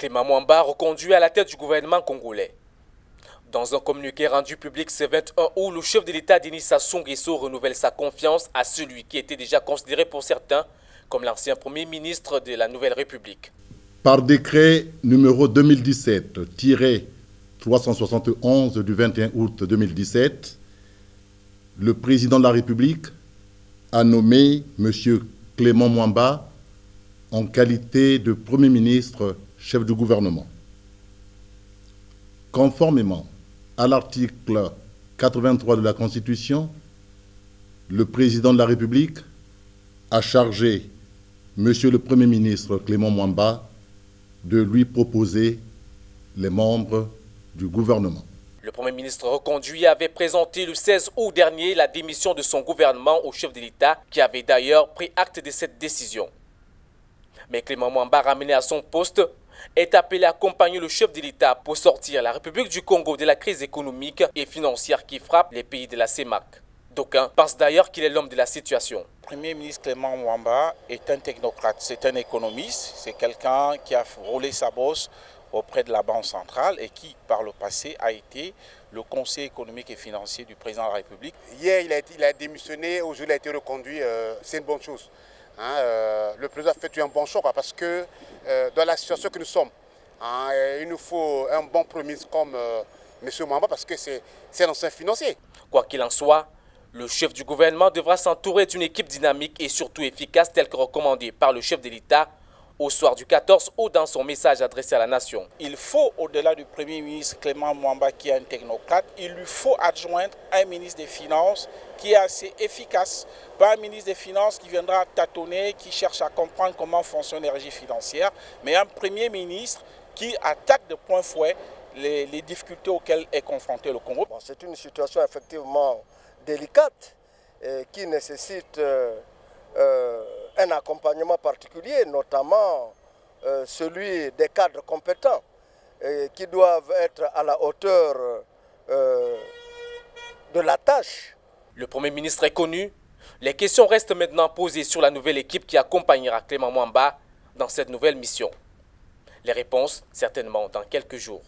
Clément Mwamba reconduit à la tête du gouvernement congolais. Dans un communiqué rendu public ce 21 août, le chef de l'État Denis Sassou Nguesso renouvelle sa confiance à celui qui était déjà considéré pour certains comme l'ancien Premier ministre de la Nouvelle République. Par décret numéro 2017-371 du 21 août 2017, le président de la République a nommé M. Clément Mwamba en qualité de Premier ministre chef du gouvernement. Conformément à l'article 83 de la Constitution, le président de la République a chargé M. le Premier ministre Clément Mwamba de lui proposer les membres du gouvernement. Le Premier ministre reconduit avait présenté le 16 août dernier la démission de son gouvernement au chef de l'État, qui avait d'ailleurs pris acte de cette décision. Mais Clément Mwamba, ramené à son poste, est appelé à accompagner le chef de l'État pour sortir la République du Congo de la crise économique et financière qui frappe les pays de la CEMAC. D'aucuns pensent d'ailleurs qu'il est l'homme de la situation. Le Premier ministre Clément Mwamba est un technocrate, c'est un économiste, c'est quelqu'un qui a roulé sa bosse auprès de la Banque centrale et qui, par le passé, a été le conseiller économique et financier du président de la République. Hier, il a démissionné, aujourd'hui, il a été reconduit, c'est une bonne chose. Le président a fait un bon choix parce que dans la situation que nous sommes, il nous faut un bon Premier ministre comme M. Mwamba parce que c'est un ancien financier. Quoi qu'il en soit, le chef du gouvernement devra s'entourer d'une équipe dynamique et surtout efficace telle que recommandée par le chef de l'État au soir du 14 août dans son message adressé à la nation. Il faut, au-delà du Premier ministre Clément Mwamba qui est un technocrate, il lui faut adjoindre un ministre des Finances qui est assez efficace. Pas un ministre des Finances qui viendra tâtonner, qui cherche à comprendre comment fonctionne l'énergie financière, mais un Premier ministre qui attaque de point fouet les difficultés auxquelles est confronté le Congo. Bon, c'est une situation effectivement délicate qui nécessite un accompagnement particulier, notamment celui des cadres compétents qui doivent être à la hauteur de la tâche. Le Premier ministre est connu. Les questions restent maintenant posées sur la nouvelle équipe qui accompagnera Clément Mwamba dans cette nouvelle mission. Les réponses, certainement, dans quelques jours.